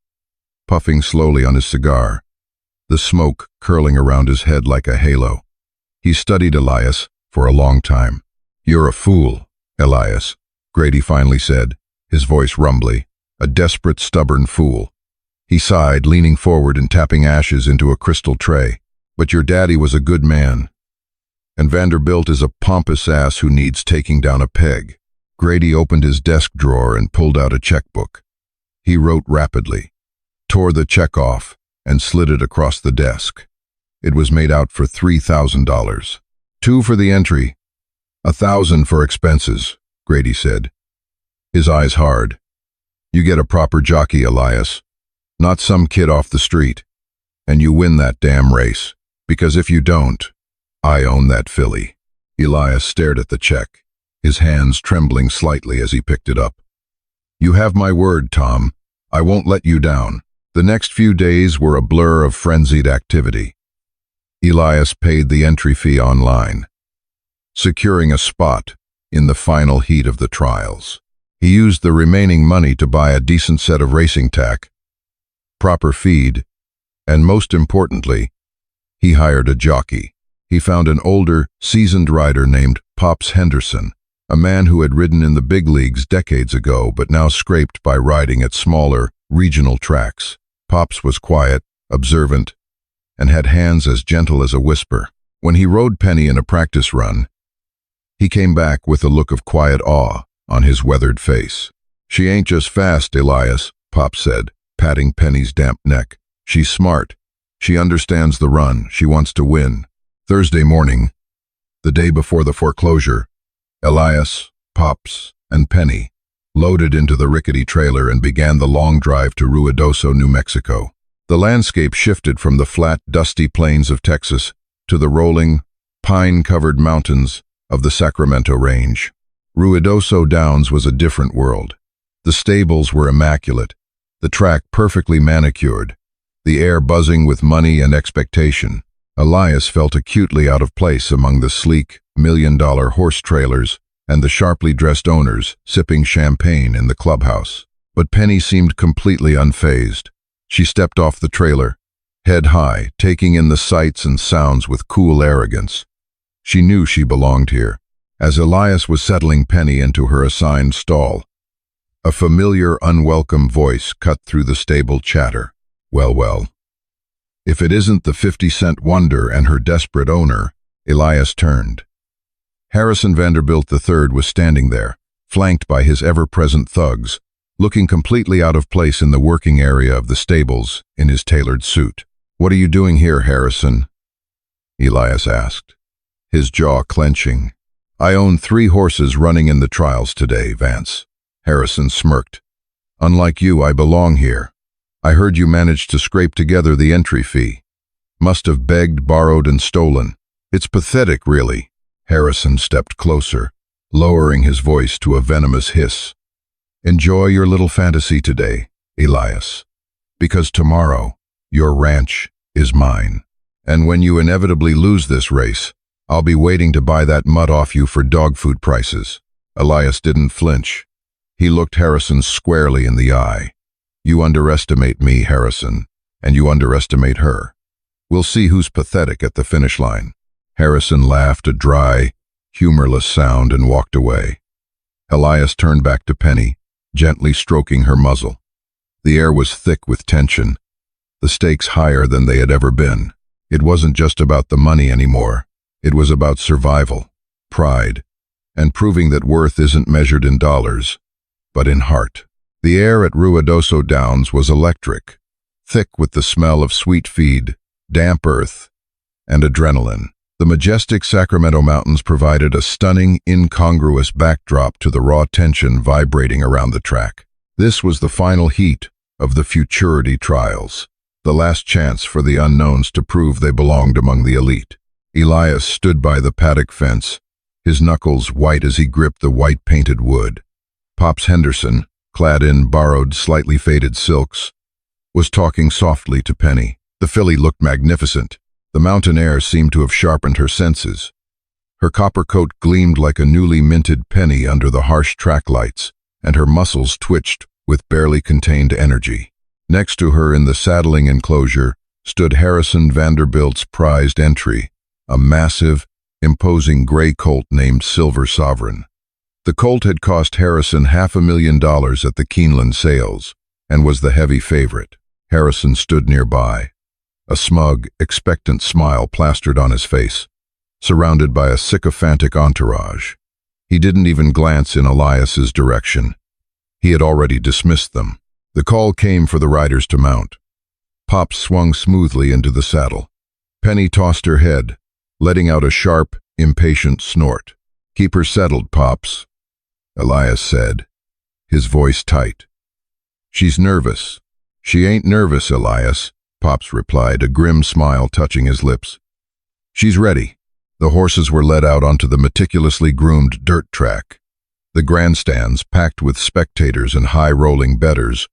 puffing slowly on his cigar. the smoke curling around his head like a halo. He studied Elias for a long time. "You're a fool, Elias," Grady finally said, his voice rumbly. "A desperate, stubborn fool." He sighed, leaning forward and tapping ashes into a crystal tray. "But your daddy was a good man. And Vanderbilt is a pompous ass who needs taking down a peg." Grady opened his desk drawer and pulled out a checkbook. He wrote rapidly, tore the check off, and slid it across the desk. It was made out for $3,000. "2 for the entry, 1,000 for expenses," Grady said, his eyes hard. "You get a proper jockey, Elias, not some kid off the street. And you win that damn race, because if you don't, I own that filly." Elias stared at the check, his hands trembling slightly as he picked it up. "You have my word, Tom. I won't let you down." The next few days were a blur of frenzied activity. Elias paid the entry fee online, securing a spot in the final heat of the trials. He used the remaining money to buy a decent set of racing tack, proper feed, and most importantly, he hired a jockey. He found an older, seasoned rider named Pops Henderson, a man who had ridden in the big leagues decades ago but now scraped by riding at smaller, regional tracks. Pops was quiet, observant, and had hands as gentle as a whisper. When he rode Penny in a practice run, he came back with a look of quiet awe on his weathered face. "She ain't just fast, Elias," Pops said, patting Penny's damp neck. "She's smart. She understands the run. She wants to win." Thursday morning, the day before the foreclosure, Elias, Pops, and Penny loaded into the rickety trailer and began the long drive to Ruidoso, New Mexico. The landscape shifted from the flat, dusty plains of Texas to the rolling, pine-covered mountains of the Sacramento Range. Ruidoso Downs was a different world. The stables were immaculate, the track perfectly manicured, the air buzzing with money and expectation. Elias felt acutely out of place among the sleek, million-dollar horse trailers and the sharply dressed owners sipping champagne in the clubhouse. But Penny seemed completely unfazed. She stepped off the trailer, head high, taking in the sights and sounds with cool arrogance. She knew she belonged here. As Elias was settling Penny into her assigned stall, a familiar, unwelcome voice cut through the stable chatter. Well, if it isn't the 50-cent wonder and her desperate owner." Elias turned. Harrison Vanderbilt III was standing there, flanked by his ever-present thugs, looking completely out of place in the working area of the stables in his tailored suit. "What are you doing here, Harrison?" Elias asked, his jaw clenching. "I own 3 horses running in the trials today, Vance." Harrison smirked. "Unlike you, I belong here. I heard you managed to scrape together the entry fee. Must have begged, borrowed, and stolen. It's pathetic, really." Harrison stepped closer, lowering his voice to a venomous hiss. "Enjoy your little fantasy today, Elias, because tomorrow your ranch is mine. And when you inevitably lose this race, I'll be waiting to buy that mud off you for dog food prices." Elias didn't flinch. He looked Harrison squarely in the eye. "You underestimate me, Harrison, and you underestimate her. We'll see who's pathetic at the finish line." Harrison laughed a dry, humorless sound and walked away. Elias turned back to Penny, gently stroking her muzzle. The air was thick with tension, the stakes higher than they had ever been. It wasn't just about the money anymore. It was about survival, pride, and proving that worth isn't measured in dollars, but in heart. The air at Ruidoso Downs was electric, thick with the smell of sweet feed, damp earth, and adrenaline. The majestic Sacramento Mountains provided a stunning, incongruous backdrop to the raw tension vibrating around the track. This was the final heat of the futurity trials, the last chance for the unknowns to prove they belonged among the elite. Elias stood by the paddock fence, his knuckles white as he gripped the white-painted wood. Pops Henderson, clad in borrowed, slightly faded silks, was talking softly to Penny. The filly looked magnificent. The mountain air seemed to have sharpened her senses. Her copper coat gleamed like a newly minted penny under the harsh track lights, and her muscles twitched with barely contained energy. Next to her in the saddling enclosure stood Harrison Vanderbilt's prized entry, a massive, imposing gray colt named Silver Sovereign. The colt had cost Harrison $500,000 at the Keeneland sales and was the heavy favorite. Harrison stood nearby, a smug, expectant smile plastered on his face, surrounded by a sycophantic entourage. He didn't even glance in Elias's direction. He had already dismissed them. The call came for the riders to mount. Pops swung smoothly into the saddle. Penny tossed her head, letting out a sharp, impatient snort. "Keep her settled, Pops," Elias said, his voice tight. "She's nervous." "She ain't nervous, Elias," Pops replied, a grim smile touching his lips. "She's ready." The horses were led out onto the meticulously groomed dirt track. The grandstands, packed with spectators and high-rolling bettors,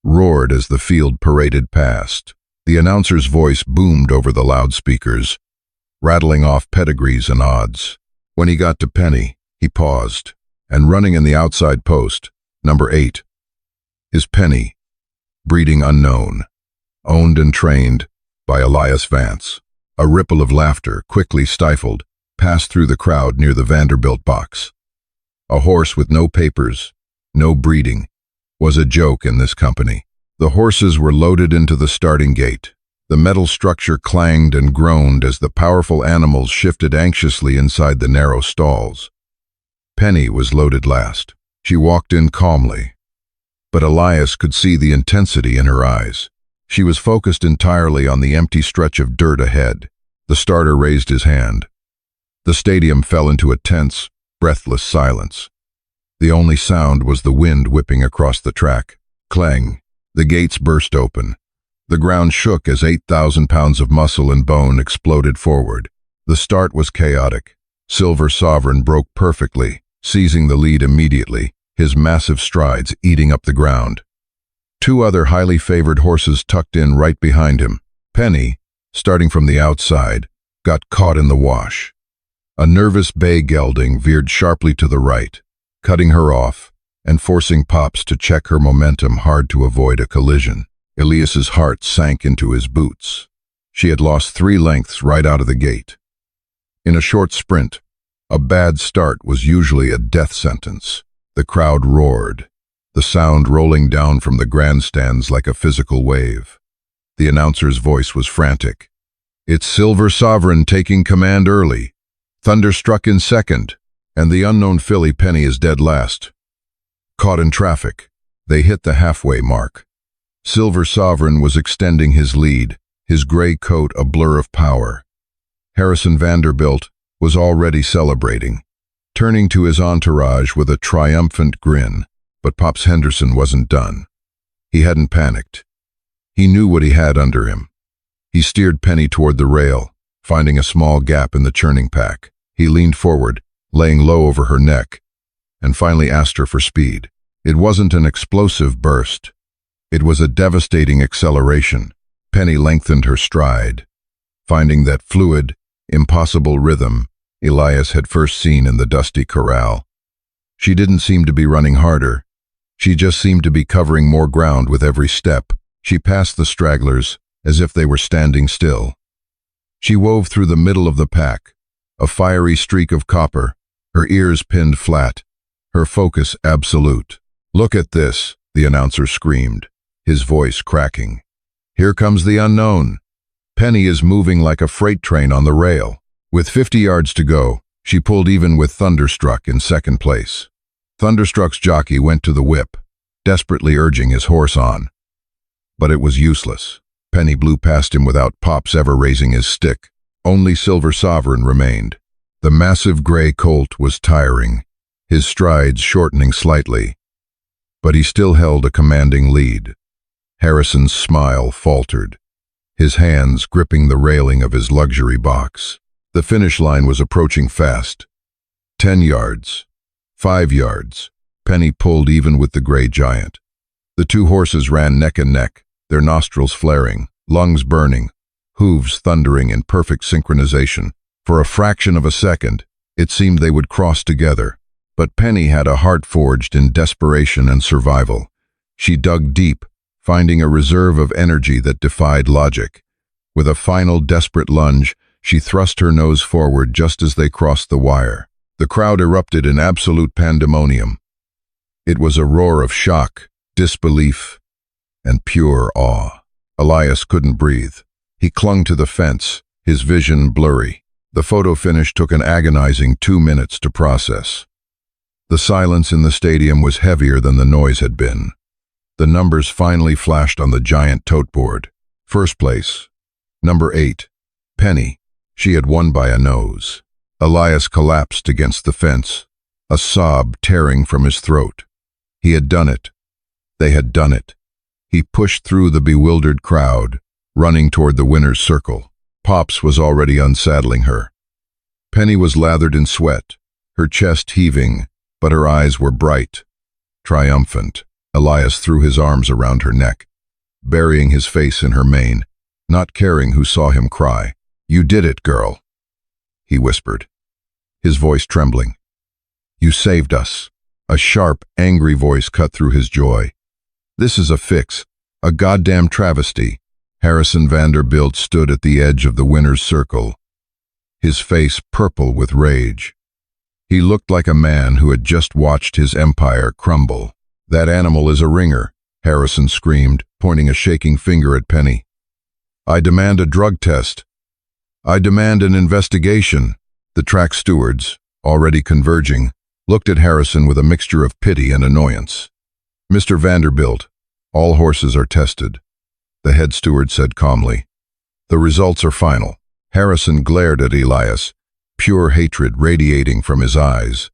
roared as the field paraded past. The announcer's voice boomed over the loudspeakers, rattling off pedigrees and odds. When he got to Penny, he paused, and running in the outside post, number 8, is Penny, breeding unknown, owned and trained by Elias Vance. A ripple of laughter, quickly stifled, passed through the crowd near the Vanderbilt box. A horse with no papers, no breeding, was a joke in this company. The horses were loaded into the starting gate. The metal structure clanged and groaned as the powerful animals shifted anxiously inside the narrow stalls. Penny was loaded last. She walked in calmly, but Elias could see the intensity in her eyes. She was focused entirely on the empty stretch of dirt ahead. The starter raised his hand. The stadium fell into a tense, breathless silence. The only sound was the wind whipping across the track. Clang. The gates burst open. The ground shook as 8,000 pounds of muscle and bone exploded forward. The start was chaotic. Silver Sovereign broke perfectly, seizing the lead immediately, his massive strides eating up the ground. Two other highly favored horses tucked in right behind him. Penny, starting from the outside, got caught in the wash. A nervous bay gelding veered sharply to the right, cutting her off and forcing Pops to check her momentum hard to avoid a collision. Elias's heart sank into his boots. She had lost 3 lengths right out of the gate. In a short sprint, a bad start was usually a death sentence. The crowd roared, the sound rolling down from the grandstands like a physical wave. The announcer's voice was frantic. "It's Silver Sovereign taking command early. Thunderstruck in second, and the unknown filly Penny is dead last." Caught in traffic, they hit the halfway mark. Silver Sovereign was extending his lead, his gray coat a blur of power. Harrison Vanderbilt was already celebrating, turning to his entourage with a triumphant grin. But Pops Henderson wasn't done. He hadn't panicked. He knew what he had under him. He steered Penny toward the rail, finding a small gap in the churning pack. He leaned forward, laying low over her neck, and finally asked her for speed. It wasn't an explosive burst. It was a devastating acceleration. Penny lengthened her stride, finding that fluid, impossible rhythm Elias had first seen in the dusty corral. She didn't seem to be running harder. She just seemed to be covering more ground with every step. She passed the stragglers as if they were standing still. She wove through the middle of the pack, a fiery streak of copper, her ears pinned flat, her focus absolute. "Look at this," the announcer screamed, his voice cracking. "Here comes the unknown. Penny is moving like a freight train on the rail." With 50 yards to go, she pulled even with Thunderstruck in second place. Thunderstruck's jockey went to the whip, desperately urging his horse on. But it was useless. Penny blew past him without Pops ever raising his stick. Only Silver Sovereign remained. The massive gray colt was tiring, his strides shortening slightly, but he still held a commanding lead. Harrison's smile faltered, his hands gripping the railing of his luxury box. The finish line was approaching fast. 10 yards. 5 yards. Penny pulled even with the gray giant. The two horses ran neck and neck, their nostrils flaring, lungs burning, hooves thundering in perfect synchronization. For a fraction of a second, it seemed they would cross together. But Penny had a heart forged in desperation and survival. She dug deep, finding a reserve of energy that defied logic. With a final desperate lunge, she thrust her nose forward just as they crossed the wire. The crowd erupted in absolute pandemonium. It was a roar of shock, disbelief, and pure awe. Elias couldn't breathe. He clung to the fence, his vision blurry. The photo finish took an agonizing 2 minutes to process. The silence in the stadium was heavier than the noise had been. The numbers finally flashed on the giant tote board. First place, number 8, Penny. She had won by a nose. Elias collapsed against the fence, a sob tearing from his throat. He had done it. They had done it. He pushed through the bewildered crowd, running toward the winner's circle. Pops was already unsaddling her. Penny was lathered in sweat, her chest heaving, but her eyes were bright, triumphant. Elias threw his arms around her neck, burying his face in her mane, not caring who saw him cry. "You did it, girl," he whispered, his voice trembling. "You saved us." A sharp, angry voice cut through his joy. "This is a fix, a goddamn travesty." Harrison Vanderbilt stood at the edge of the winner's circle, his face purple with rage. He looked like a man who had just watched his empire crumble. "That animal is a ringer," Harrison screamed, pointing a shaking finger at Penny. "I demand a drug test. I demand an investigation." The track stewards, already converging, looked at Harrison with a mixture of pity and annoyance. "Mr. Vanderbilt, all horses are tested," the head steward said calmly. "The results are final." Harrison glared at Elias, pure hatred radiating from his eyes.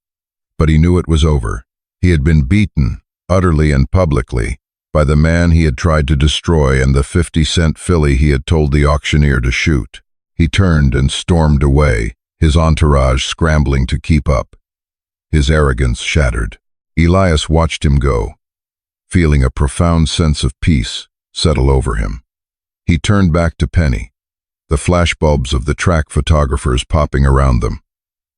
But he knew it was over. He had been beaten, utterly and publicly, by the man he had tried to destroy and the 50-cent filly he had told the auctioneer to shoot. He turned and stormed away, his entourage scrambling to keep up, his arrogance shattered. Elias watched him go, feeling a profound sense of peace settle over him. He turned back to Penny, the flashbulbs of the track photographers popping around them.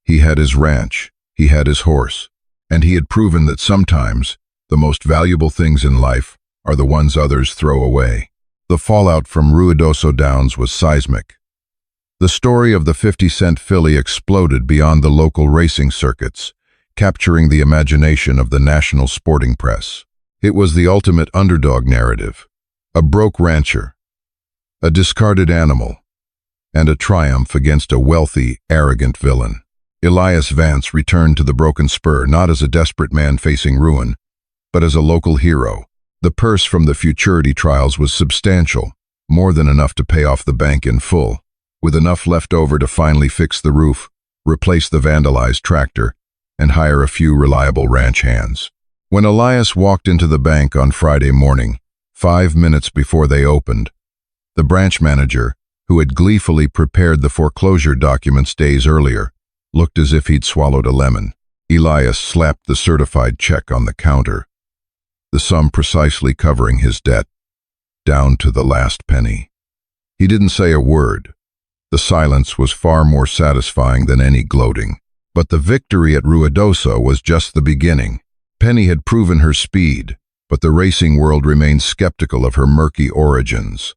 He had his ranch, he had his horse, and he had proven that sometimes the most valuable things in life are the ones others throw away. The fallout from Ruidoso Downs was seismic. The story of the 50-cent filly exploded beyond the local racing circuits, capturing the imagination of the national sporting press. It was the ultimate underdog narrative, a broke rancher, a discarded animal, and a triumph against a wealthy, arrogant villain. Elias Vance returned to the Broken Spur not as a desperate man facing ruin, but as a local hero. The purse from the futurity trials was substantial, more than enough to pay off the bank in full, with enough left over to finally fix the roof, replace the vandalized tractor, and hire a few reliable ranch hands. When Elias walked into the bank on Friday morning, 5 minutes before they opened, the branch manager, who had gleefully prepared the foreclosure documents days earlier, looked as if he'd swallowed a lemon. Elias slapped the certified check on the counter, the sum precisely covering his debt, down to the last penny. He didn't say a word. The silence was far more satisfying than any gloating. But the victory at Ruidoso was just the beginning. Penny had proven her speed, but the racing world remained skeptical of her murky origins.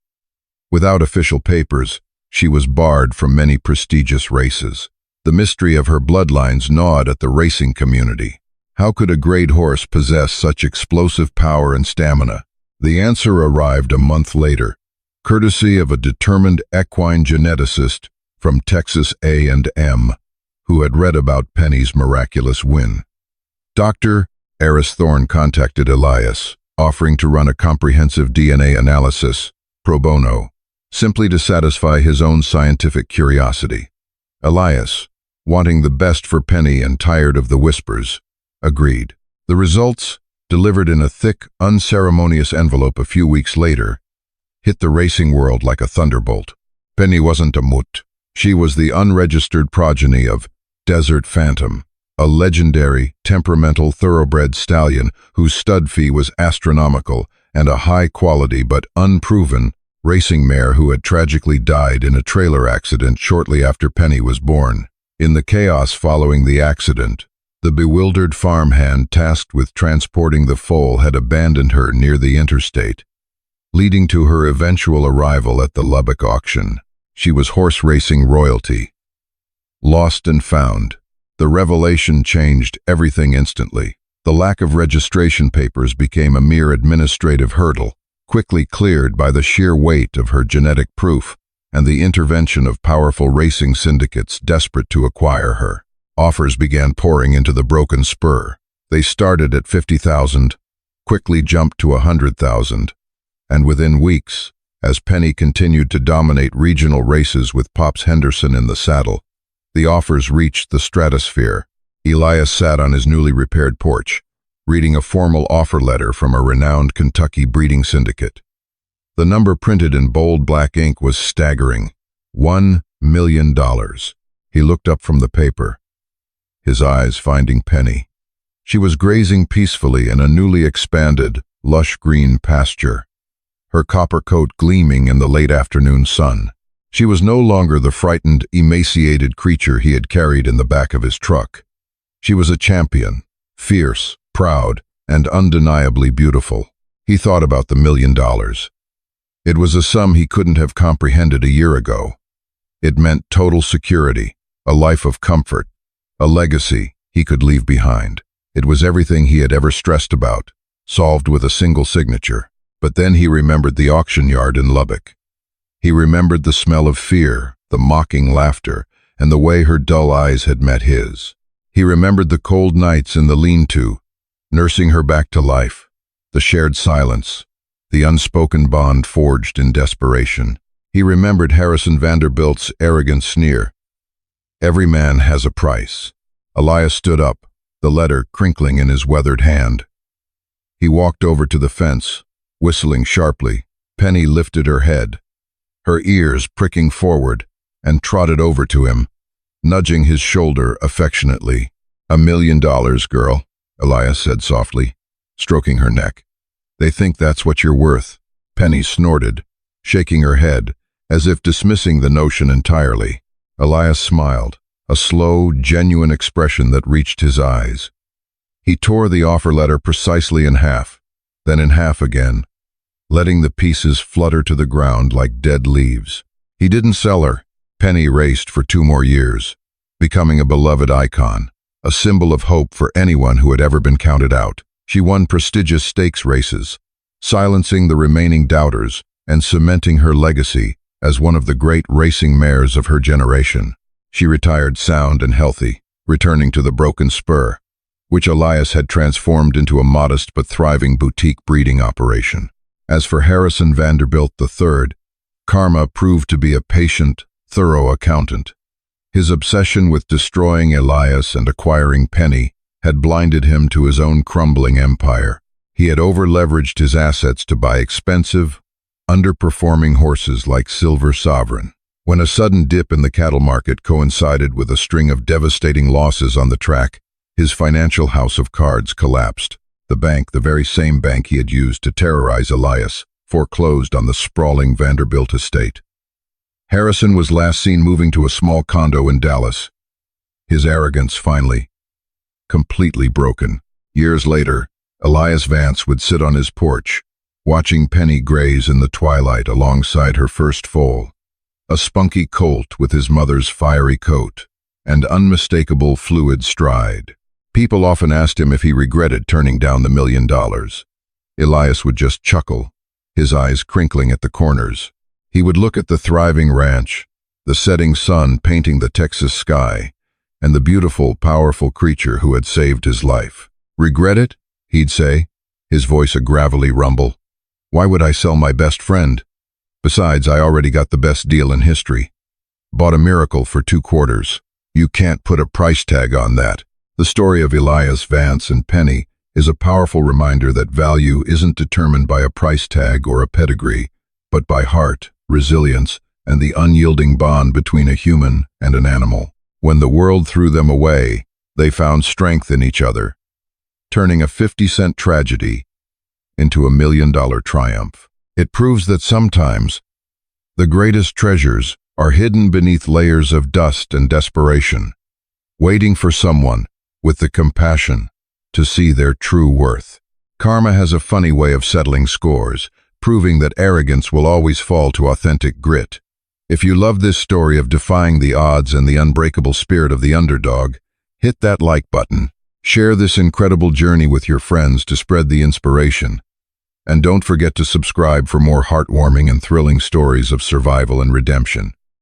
Without official papers, she was barred from many prestigious races. The mystery of her bloodlines gnawed at the racing community. How could a great horse possess such explosive power and stamina? The answer arrived a month later, courtesy of a determined equine geneticist from Texas A&M, who had read about Penny's miraculous win. Dr. Eris Thorne contacted Elias, offering to run a comprehensive DNA analysis, pro bono, simply to satisfy his own scientific curiosity. Elias, wanting the best for Penny and tired of the whispers, agreed. The results, delivered in a thick, unceremonious envelope a few weeks later, hit the racing world like a thunderbolt. Penny wasn't a mutt. She was the unregistered progeny of Desert Phantom, a legendary, temperamental thoroughbred stallion whose stud fee was astronomical, and a high-quality but unproven racing mare who had tragically died in a trailer accident shortly after Penny was born. In the chaos following the accident, the bewildered farmhand tasked with transporting the foal had abandoned her near the interstate, leading to her eventual arrival at the Lubbock auction. She was horse racing royalty. Lost and found. The revelation changed everything instantly. The lack of registration papers became a mere administrative hurdle, quickly cleared by the sheer weight of her genetic proof and the intervention of powerful racing syndicates desperate to acquire her. Offers began pouring into the broken spur. They started at $50,000, quickly jumped to $100,000, and within weeks, as Penny continued to dominate regional races with Pops Henderson in the saddle, the offers reached the stratosphere. Elias sat on his newly repaired porch, reading a formal offer letter from a renowned Kentucky breeding syndicate. The number printed in bold black ink was staggering. $1 million. He looked up from the paper, his eyes finding Penny. She was grazing peacefully in a newly expanded, lush green pasture, her copper coat gleaming in the late afternoon sun. She was no longer the frightened, emaciated creature he had carried in the back of his truck. She was a champion, fierce, proud, and undeniably beautiful. He thought about the $1 million. It was a sum he couldn't have comprehended a year ago. It meant total security, a life of comfort, a legacy he could leave behind. It was everything he had ever stressed about, solved with a single signature. But then he remembered the auction yard in Lubbock. He remembered the smell of fear, the mocking laughter, and the way her dull eyes had met his. He remembered the cold nights in the lean-to, nursing her back to life, the shared silence, the unspoken bond forged in desperation. He remembered Harrison Vanderbilt's arrogant sneer. Every man has a price. Elias stood up, the letter crinkling in his weathered hand. He walked over to the fence, whistling sharply. Penny lifted her head, her ears pricking forward, and trotted over to him, nudging his shoulder affectionately. $1 million, girl, Elias said softly, stroking her neck. They think that's what you're worth. Penny snorted, shaking her head, as if dismissing the notion entirely. Elias smiled, a slow, genuine expression that reached his eyes. He tore the offer letter precisely in half, then in half again, letting the pieces flutter to the ground like dead leaves. He didn't sell her. Penny raced for 2 more years, becoming a beloved icon, a symbol of hope for anyone who had ever been counted out. She won prestigious stakes races, silencing the remaining doubters and cementing her legacy as one of the great racing mares of her generation. She retired sound and healthy, returning to the broken spur, which Elias had transformed into a modest but thriving boutique breeding operation. As for Harrison Vanderbilt III, karma proved to be a patient, thorough accountant. His obsession with destroying Elias and acquiring Penny had blinded him to his own crumbling empire. He had over-leveraged his assets to buy expensive, underperforming horses like Silver Sovereign. When a sudden dip in the cattle market coincided with a string of devastating losses on the track, his financial house of cards collapsed. The bank, the very same bank he had used to terrorize Elias, foreclosed on the sprawling Vanderbilt estate. Harrison was last seen moving to a small condo in Dallas, his arrogance finally completely broken. Years later, Elias Vance would sit on his porch, watching Penny graze in the twilight alongside her first foal, a spunky colt with his mother's fiery coat and unmistakable fluid stride. People often asked him if he regretted turning down the $1 million. Elias would just chuckle, his eyes crinkling at the corners. He would look at the thriving ranch, the setting sun painting the Texas sky, and the beautiful, powerful creature who had saved his life. Regret it? He'd say, his voice a gravelly rumble. Why would I sell my best friend? Besides, I already got the best deal in history. Bought a miracle for 2 quarters. You can't put a price tag on that. The story of Elias Vance and Penny is a powerful reminder that value isn't determined by a price tag or a pedigree, but by heart, resilience, and the unyielding bond between a human and an animal. When the world threw them away, they found strength in each other, turning a 50-cent tragedy into a $1 million triumph. It proves that sometimes the greatest treasures are hidden beneath layers of dust and desperation, waiting for someone with the compassion to see their true worth. Karma has a funny way of settling scores. proving that arrogance will always fall to authentic grit. If you love this story of defying the odds and the unbreakable spirit of the underdog, hit that like button. Share this incredible journey with your friends to spread the inspiration. And don't forget to subscribe for more heartwarming and thrilling stories of survival and redemption.